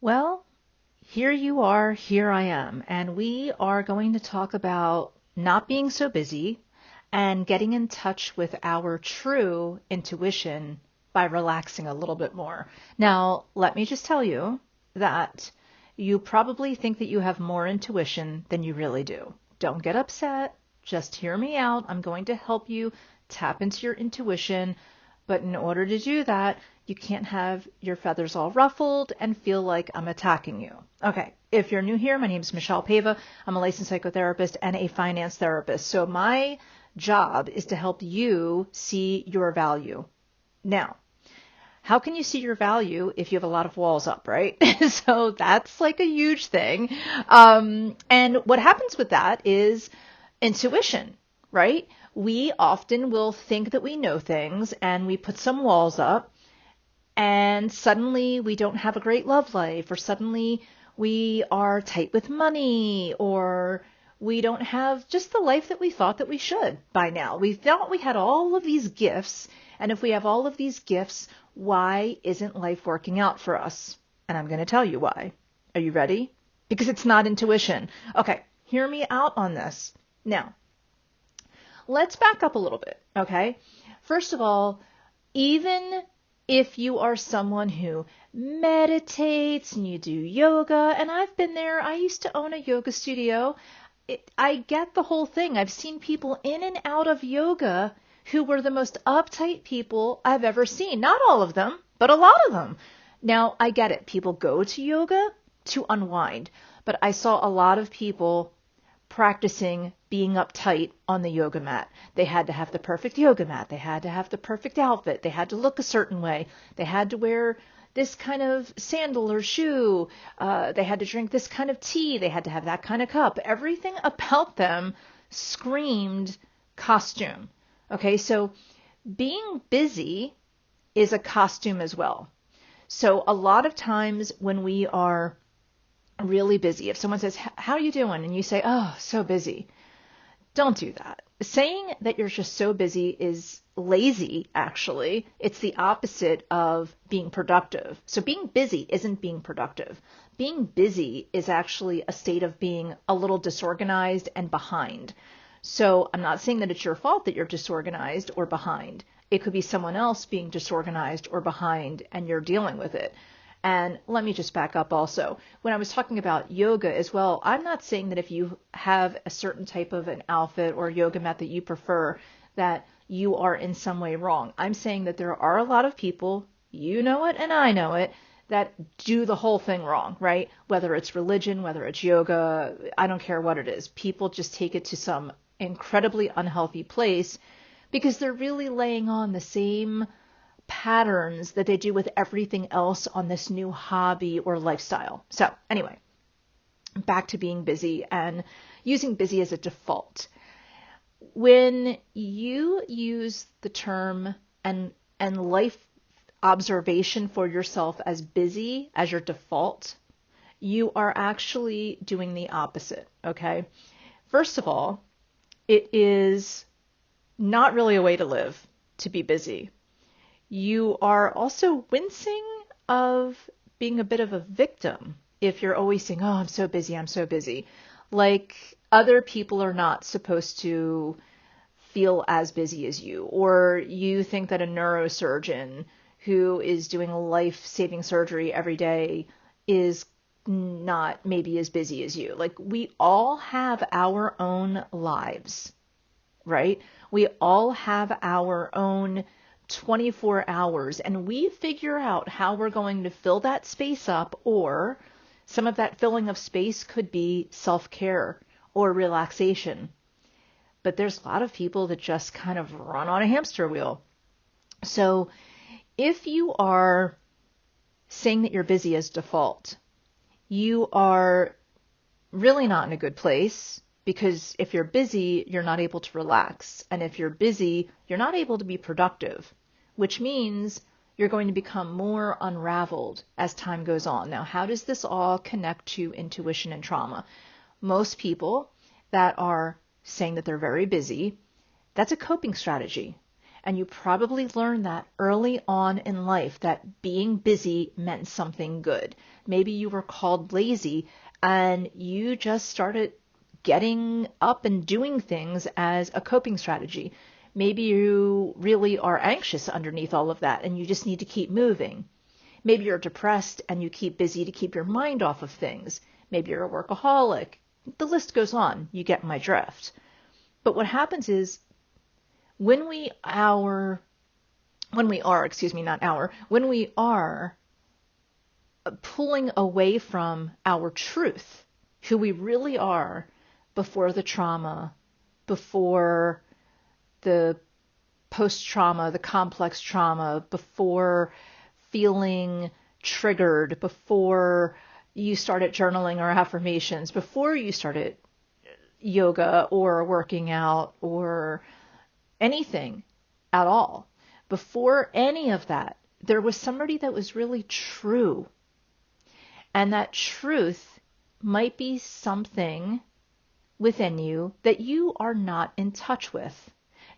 Well, here you are, here I am, and we are going to talk about not being so busy and getting in touch with our true intuition by relaxing a little bit more. Now, let me just tell you that you probably think that you have more intuition than you really do. Don't get upset. Just hear me out. I'm going to help you tap into your intuition. But in order to do that, you can't have your feathers all ruffled and feel like I'm attacking you. Okay, if you're new here, my name is Michele Paiva. I'm a licensed psychotherapist and a finance therapist. So my job is to help you see your value. Now, how can you see your value if you have a lot of walls up, right? So that's like a huge thing. And what happens with that is intuition, right? We often will think that we know things and we put some walls up and suddenly we don't have a great love life, or suddenly we are tight with money, or we don't have just the life that we thought that we should by now. We thought we had all of these gifts, and if we have all of these gifts, why isn't life working out for us? And I'm going to tell you why. Are you ready? Because it's not intuition. Okay, hear me out on this. Now, let's back up a little bit, okay? First of all, even if you are someone who meditates and you do yoga, and I've been there, I used to own a yoga studio. I get the whole thing. I've seen people in and out of yoga who were the most uptight people I've ever seen. Not all of them, but a lot of them. Now, I get it. People go to yoga to unwind, but I saw a lot of people practicing being uptight on the yoga mat. They had to have the perfect yoga mat. They had to have the perfect outfit. They had to look a certain way. They had to wear this kind of sandal or shoe. They had to drink this kind of tea. They had to have that kind of cup. Everything about them screamed costume. Okay, so being busy is a costume as well. So a lot of times when we are really busy, if someone says, "How are you doing?" and you say, "Oh, so busy," don't do that. Saying that you're just so busy is lazy, actually. It's the opposite of being productive. So being busy isn't being productive. Being busy is actually a state of being a little disorganized and behind. So I'm not saying that it's your fault that you're disorganized or behind. It could be someone else being disorganized or behind and you're dealing with it. And let me just back up also. When I was talking about yoga as well, I'm not saying that if you have a certain type of an outfit or yoga mat that you prefer, that you are in some way wrong. I'm saying that there are a lot of people, you know it and I know it, that do the whole thing wrong, right? Whether it's religion, whether it's yoga, I don't care what it is. People just take it to some incredibly unhealthy place because they're really laying on the same patterns that they do with everything else on this new hobby or lifestyle. So anyway, back to being busy and using busy as a default. When you use the term and life observation for yourself as busy as your default, you are actually doing the opposite, okay? First of all, it is not really a way to live to be busy. You are also wincing of being a bit of a victim if you're always saying, "Oh, I'm so busy, I'm so busy." Like other people are not supposed to feel as busy as you, or you think that a neurosurgeon who is doing life-saving surgery every day is not maybe as busy as you. Like we all have our own lives, right? We all have our own 24 hours, and we figure out how we're going to fill that space up, or some of that filling of space could be self-care or relaxation. But there's a lot of people that just kind of run on a hamster wheel. So if you are saying that you're busy as default, you are really not in a good place. Because if you're busy, you're not able to relax. And if you're busy, you're not able to be productive, which means you're going to become more unraveled as time goes on. Now, how does this all connect to intuition and trauma? Most people that are saying that they're very busy, that's a coping strategy. And you probably learned that early on in life, that being busy meant something good. Maybe you were called lazy and you just started getting up and doing things as a coping strategy. Maybe you really are anxious underneath all of that and you just need to keep moving. Maybe you're depressed and you keep busy to keep your mind off of things. Maybe you're a workaholic. The list goes on. You get my drift. But what happens is when we are pulling away from our truth, who we really are before the trauma, before the post-trauma, the complex trauma, before feeling triggered, before you started journaling or affirmations, before you started yoga or working out or anything at all, before any of that, there was somebody that was really true. And that truth might be something within you that you are not in touch with.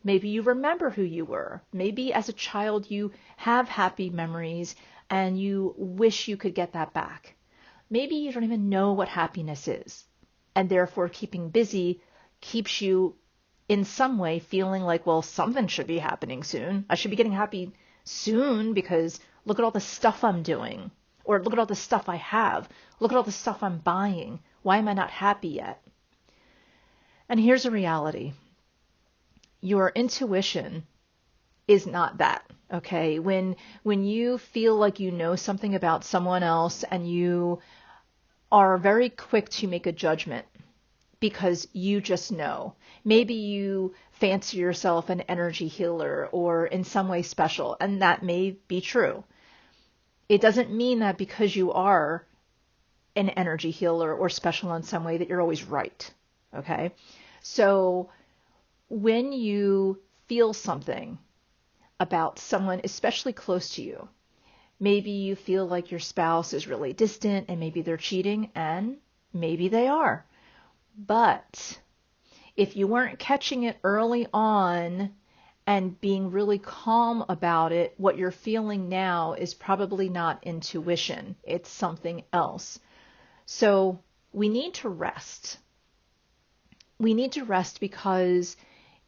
Maybe you remember who you were. Maybe as a child you have happy memories and you wish you could get that back. Maybe you don't even know what happiness is. And therefore keeping busy keeps you in some way feeling like, well, something should be happening soon. I should be getting happy soon because look at all the stuff I'm doing. Or look at all the stuff I have. Look at all the stuff I'm buying. Why am I not happy yet? And here's a reality. Your intuition is not that, okay? When you feel like you know something about someone else and you are very quick to make a judgment because you just know. Maybe you fancy yourself an energy healer or in some way special, and that may be true. It doesn't mean that because you are an energy healer or special in some way that you're always right, okay? So when you feel something about someone especially close to you, maybe you feel like your spouse is really distant and maybe they're cheating, and maybe they are. But if you weren't catching it early on and being really calm about it, what you're feeling now is probably not intuition. It's something else. So we need to rest. We need to rest because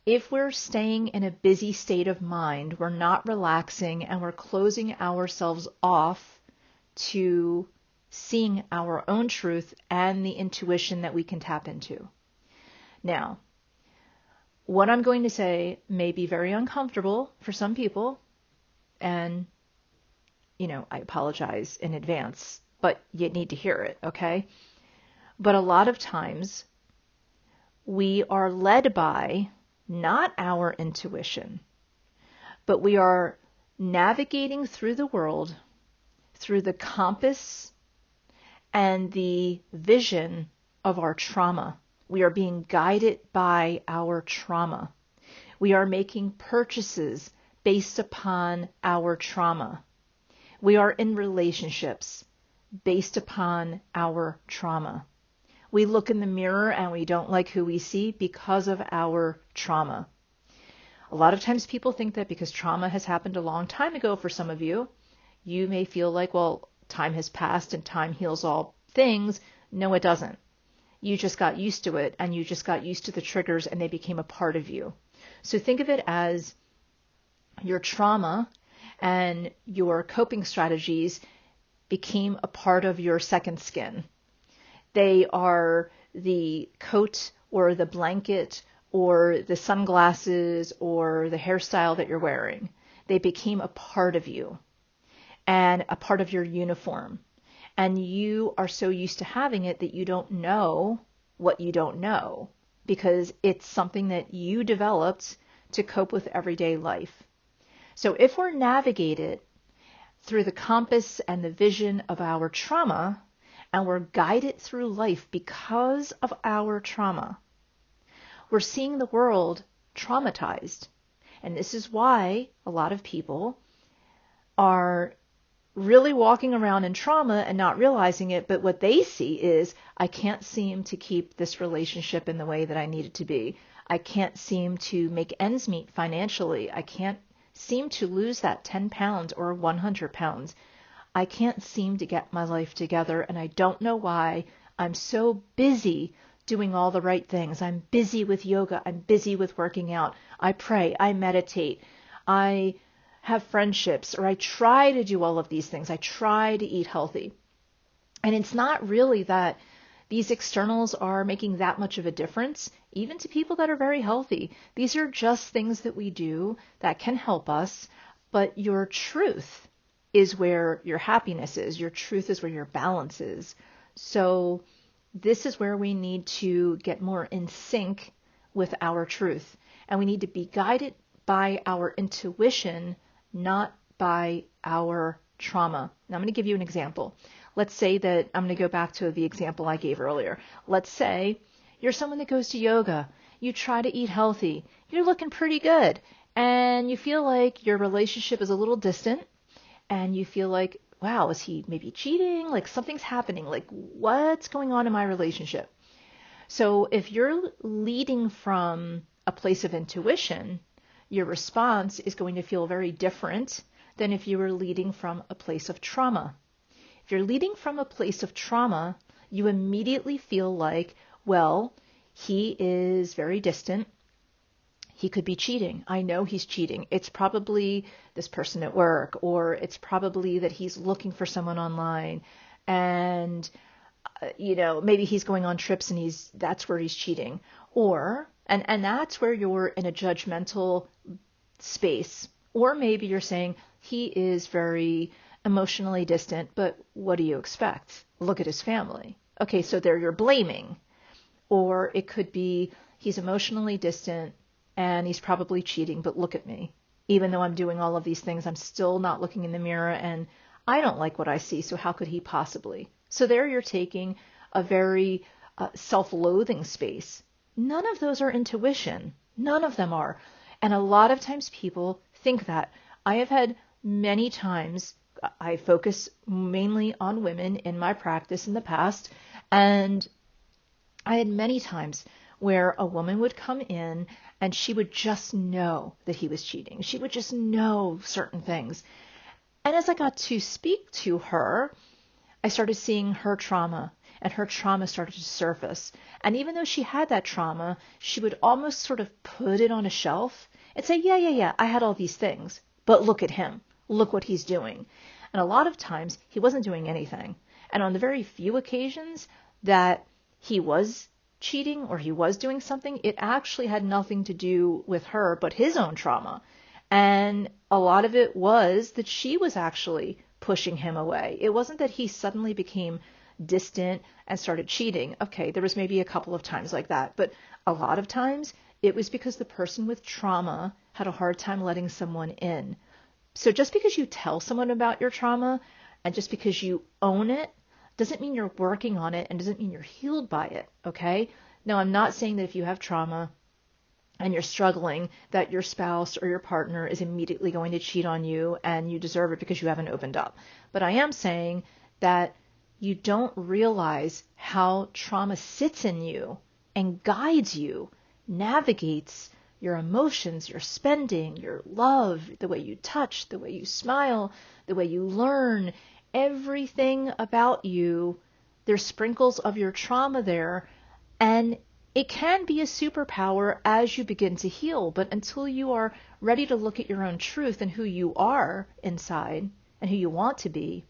if we're staying in a busy state of mind, we're not relaxing and we're closing ourselves off to seeing our own truth and the intuition that we can tap into. Now, what I'm going to say may be very uncomfortable for some people, and, I apologize in advance, but you need to hear it, okay? But a lot of times, we are led by not our intuition, but we are navigating through the world through the compass and the vision of our trauma. We are being guided by our trauma. We are making purchases based upon our trauma. We are in relationships based upon our trauma. We look in the mirror and we don't like who we see because of our trauma. A lot of times people think that because trauma has happened a long time ago for some of you, you may feel like, well, time has passed and time heals all things. No, it doesn't. You just got used to it and you just got used to the triggers and they became a part of you. So think of it as your trauma and your coping strategies became a part of your second skin. They are the coat or the blanket or the sunglasses or the hairstyle that you're wearing. They became a part of you and a part of your uniform. And you are so used to having it that you don't know what you don't know because it's something that you developed to cope with everyday life. So if we're navigated through the compass and the vision of our trauma, and we're guided through life because of our trauma, we're seeing the world traumatized. And this is why a lot of people are really walking around in trauma and not realizing it, but what they see is, I can't seem to keep this relationship in the way that I need it to be. I can't seem to make ends meet financially. I can't seem to lose that 10 pounds or 100 pounds. I can't seem to get my life together, and I don't know why. I'm so busy doing all the right things. I'm busy with yoga. I'm busy with working out. I pray. I meditate. I have friendships, or I try to do all of these things. I try to eat healthy. And it's not really that these externals are making that much of a difference, even to people that are very healthy. These are just things that we do that can help us, but your truth is where your happiness is. Your truth is where your balance is. So this is where we need to get more in sync with our truth. And we need to be guided by our intuition, not by our trauma. Now I'm going to give you an example. Let's say that I'm going to go back to the example I gave earlier. Let's say you're someone that goes to yoga. You try to eat healthy. You're looking pretty good. And you feel like your relationship is a little distant. And you feel like, wow, is he maybe cheating? Like something's happening. Like what's going on in my relationship? So if you're leading from a place of intuition, your response is going to feel very different than if you were leading from a place of trauma. If you're leading from a place of trauma, you immediately feel like, well, he is very distant. He could be cheating. I know he's cheating. It's probably this person at work, or it's probably that he's looking for someone online, and maybe he's going on trips and that's where he's cheating. And that's where you're in a judgmental space. Or maybe you're saying he is very emotionally distant, but what do you expect? Look at his family. Okay, so there you're blaming. Or it could be he's emotionally distant and he's probably cheating, but look at me. Even though I'm doing all of these things, I'm still not looking in the mirror and I don't like what I see, so how could he possibly? So there you're taking a very self-loathing space. None of those are intuition. None of them are. And a lot of times people think that. I have had many times, I focus mainly on women in my practice in the past, and I had many times where a woman would come in and she would just know that he was cheating. She would just know certain things. And as I got to speak to her, I started seeing her trauma, and her trauma started to surface. And even though she had that trauma, she would almost sort of put it on a shelf and say, yeah, I had all these things, but look at him. Look what he's doing. And a lot of times he wasn't doing anything. And on the very few occasions that he was cheating or he was doing something, it actually had nothing to do with her, but his own trauma. And a lot of it was that she was actually pushing him away. It wasn't that he suddenly became distant and started cheating. Okay, there was maybe a couple of times like that, but a lot of times it was because the person with trauma had a hard time letting someone in. So just because you tell someone about your trauma and just because you own it doesn't mean you're working on it and doesn't mean you're healed by it, okay? Now, I'm not saying that if you have trauma and you're struggling, that your spouse or your partner is immediately going to cheat on you and you deserve it because you haven't opened up. But I am saying that you don't realize how trauma sits in you and guides you, navigates your emotions, your spending, your love, the way you touch, the way you smile, the way you learn, everything about you. There's sprinkles of your trauma there, and it can be a superpower as you begin to heal. But until you are ready to look at your own truth and who you are inside and who you want to be,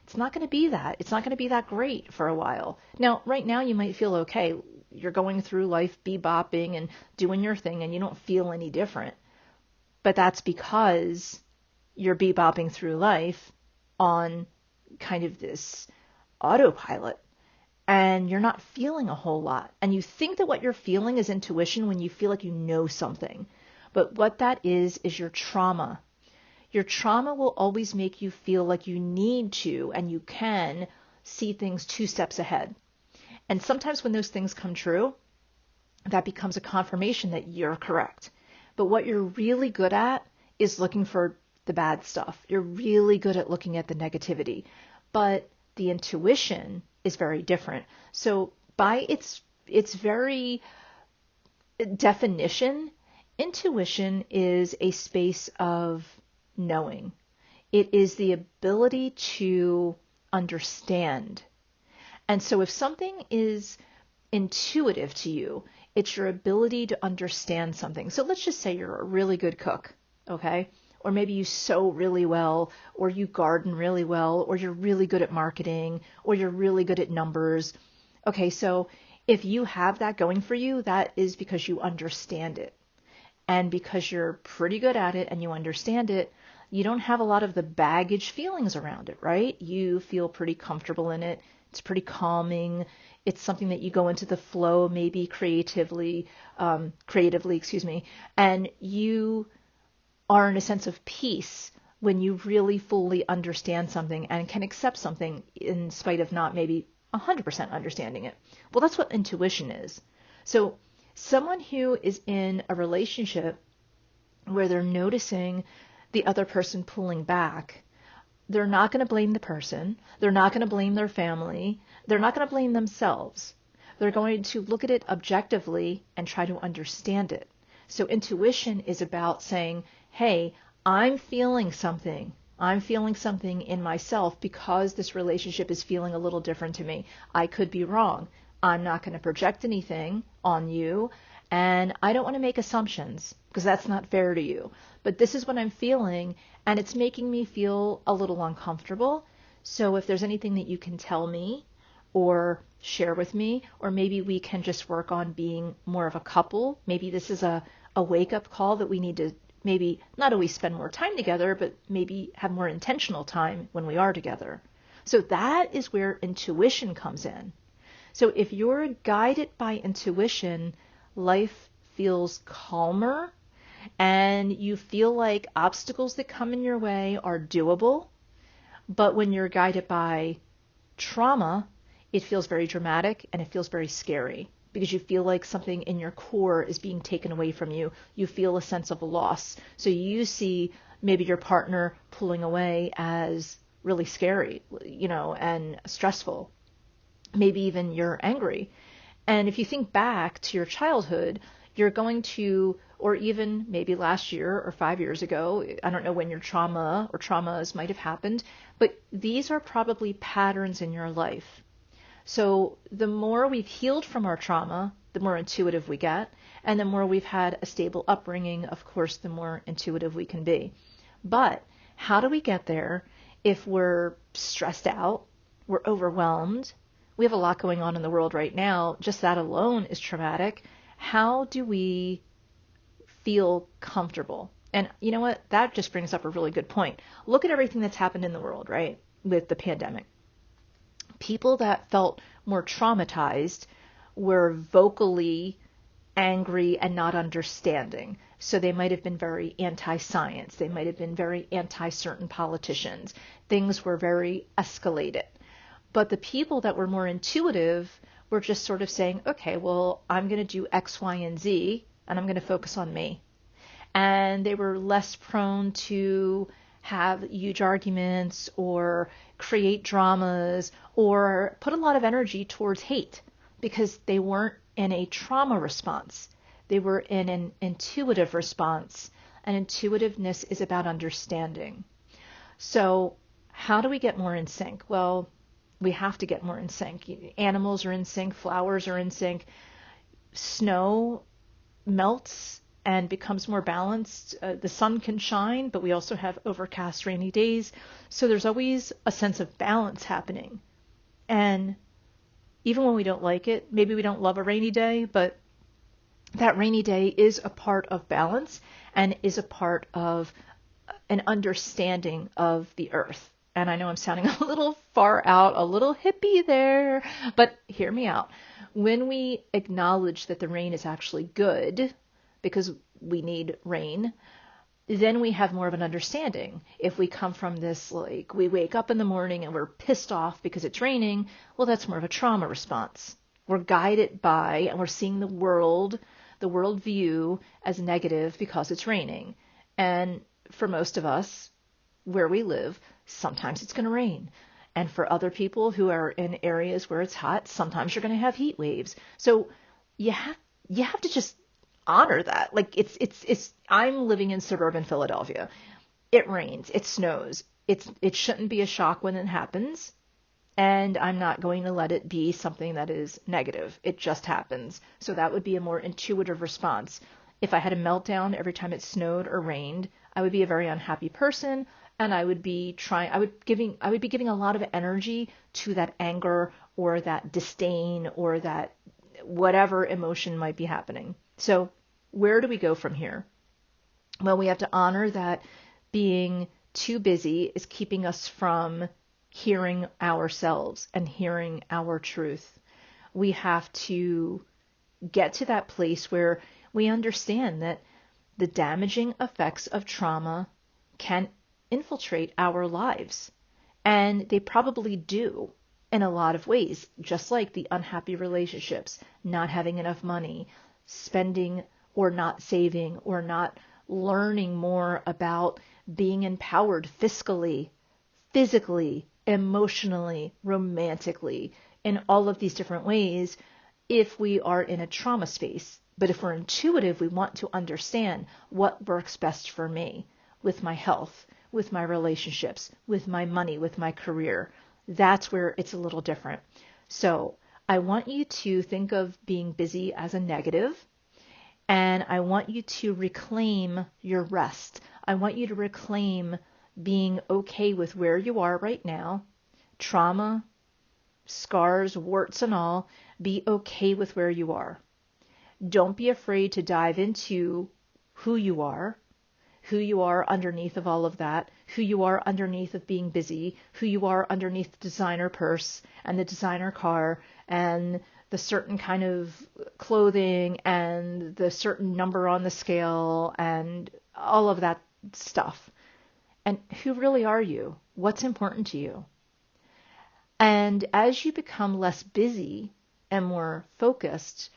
it's not going to be that. It's not going to be that great for a while. Now, right now you might feel okay. You're going through life bebopping and doing your thing and you don't feel any different. But that's because you're bebopping through life on kind of this autopilot and you're not feeling a whole lot. And you think that what you're feeling is intuition when you feel like you know something. But what that is your trauma. Your trauma will always make you feel like you need to and you can see things 2 steps ahead. And sometimes when those things come true, that becomes a confirmation that you're correct. But what you're really good at is looking for the bad stuff. You're really good at looking at the negativity. But the intuition is very different. So by its very definition, Intuition is a space of knowing. It is the ability to understand. And so if something is intuitive to you, it's your ability to understand something. So let's just say you're a really good cook, okay? Or maybe you sew really well, or you garden really well, or you're really good at marketing, or you're really good at numbers. Okay, so if you have that going for you, that is because you understand it. And because you're pretty good at it and you understand it, you don't have a lot of the baggage feelings around it, right? You feel pretty comfortable in it. It's pretty calming. It's something that you go into the flow, maybe creatively, and you are in a sense of peace when you really fully understand something and can accept something in spite of not maybe 100% understanding it. Well, that's what intuition is. So someone who is in a relationship where they're noticing the other person pulling back, they're not going to blame the person. They're not going to blame their family. They're not going to blame themselves. They're going to look at it objectively and try to understand it. So intuition is about saying, hey, I'm feeling something. I'm feeling something in myself because this relationship is feeling a little different to me. I could be wrong. I'm not going to project anything on you. And I don't want to make assumptions because that's not fair to you. But this is what I'm feeling, and it's making me feel a little uncomfortable. So if there's anything that you can tell me or share with me, or maybe we can just work on being more of a couple. Maybe this is a wake-up call that we need to maybe not always spend more time together, but maybe have more intentional time when we are together. So that is where intuition comes in. So if you're guided by intuition, life feels calmer and you feel like obstacles that come in your way are doable. But when you're guided by trauma, it feels very dramatic and it feels very scary because you feel like something in your core is being taken away from you. You feel a sense of loss. So you see maybe your partner pulling away as really scary, and stressful. Maybe even you're angry. And if you think back to your childhood, you're going to, or even maybe last year or 5 years ago, I don't know when your trauma or traumas might have happened, but these are probably patterns in your life. So the more we've healed from our trauma, the more intuitive we get. And the more we've had a stable upbringing, of course, the more intuitive we can be. But how do we get there if we're stressed out, we're overwhelmed? We have a lot going on in the world right now. Just that alone is traumatic. How do we feel comfortable? And you know what? That just brings up a really good point. Look at everything that's happened in the world, right? With the pandemic. People that felt more traumatized were vocally angry and not understanding. So they might have been very anti-science. They might have been very anti-certain politicians. Things were very escalated. But the people that were more intuitive were just sort of saying, okay, well, I'm going to do X, Y, and Z, and I'm going to focus on me. And they were less prone to have huge arguments or create dramas or put a lot of energy towards hate because they weren't in a trauma response. They were in an intuitive response. And intuitiveness is about understanding. So how do we get more in sync? Well, we have to get more in sync. Animals are in sync. Flowers are in sync. Snow melts and becomes more balanced. The sun can shine, but we also have overcast, rainy days. So there's always a sense of balance happening. And even when we don't like it, maybe we don't love a rainy day, but that rainy day is a part of balance and is a part of an understanding of the earth. And I know I'm sounding a little far out, a little hippie there, but hear me out. When we acknowledge that the rain is actually good, because we need rain, then we have more of an understanding. If we come from this, like, we wake up in the morning and we're pissed off because it's raining, well, that's more of a trauma response. We're guided by, and we're seeing the world view as negative because it's raining. And for most of us, where we live, sometimes it's going to rain. And for other people who are in areas where it's hot, sometimes you're going to have heat waves. So you have to just honor that. Like I'm living in suburban Philadelphia. It rains, it snows. It shouldn't be a shock when it happens. And I'm not going to let it be something that is negative. It just happens. So that would be a more intuitive response. If I had a meltdown every time it snowed or rained, I would be a very unhappy person, and I would be giving a lot of energy to that anger or that disdain or that whatever emotion might be happening. So where do we go from here? Well, we have to honor that being too busy is keeping us from hearing ourselves and hearing our truth. We have to get to that place where we understand that the damaging effects of trauma can infiltrate our lives. And they probably do in a lot of ways, just like the unhappy relationships, not having enough money, spending or not saving or not learning more about being empowered fiscally, physically, emotionally, romantically, in all of these different ways if we are in a trauma space. But if we're intuitive, we want to understand what works best for me with my health, with my relationships, with my money, with my career. That's where it's a little different. So I want you to think of being busy as a negative, and I want you to reclaim your rest. I want you to reclaim being okay with where you are right now, trauma, scars, warts and all. Be okay with where you are. Don't be afraid to dive into who you are underneath of all of that, who you are underneath of being busy, who you are underneath the designer purse and the designer car and the certain kind of clothing and the certain number on the scale and all of that stuff. And who really are you? What's important to you? And as you become less busy and more focused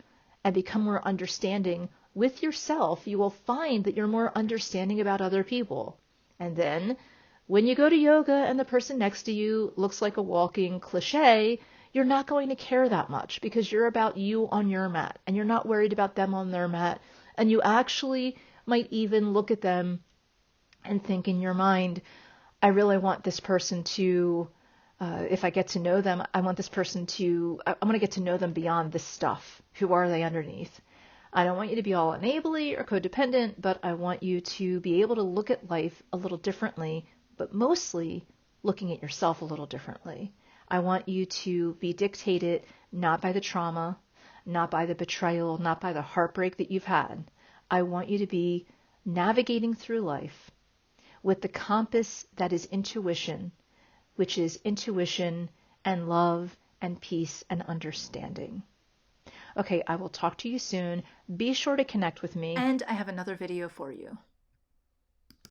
and become more understanding with yourself, you will find that you're more understanding about other people. And then when you go to yoga and the person next to you looks like a walking cliche, you're not going to care that much because you're about you on your mat and you're not worried about them on their mat. And you actually might even look at them and think in your mind, I really want this person to, if I get to know them, I want to get to know them beyond this stuff. Who are they underneath? I don't want you to be all enably or codependent, but I want you to be able to look at life a little differently, but mostly looking at yourself a little differently. I want you to be dictated not by the trauma, not by the betrayal, not by the heartbreak that you've had. I want you to be navigating through life with the compass that is intuition, which is intuition and love and peace and understanding. Okay, I will talk to you soon. Be sure to connect with me. And I have another video for you.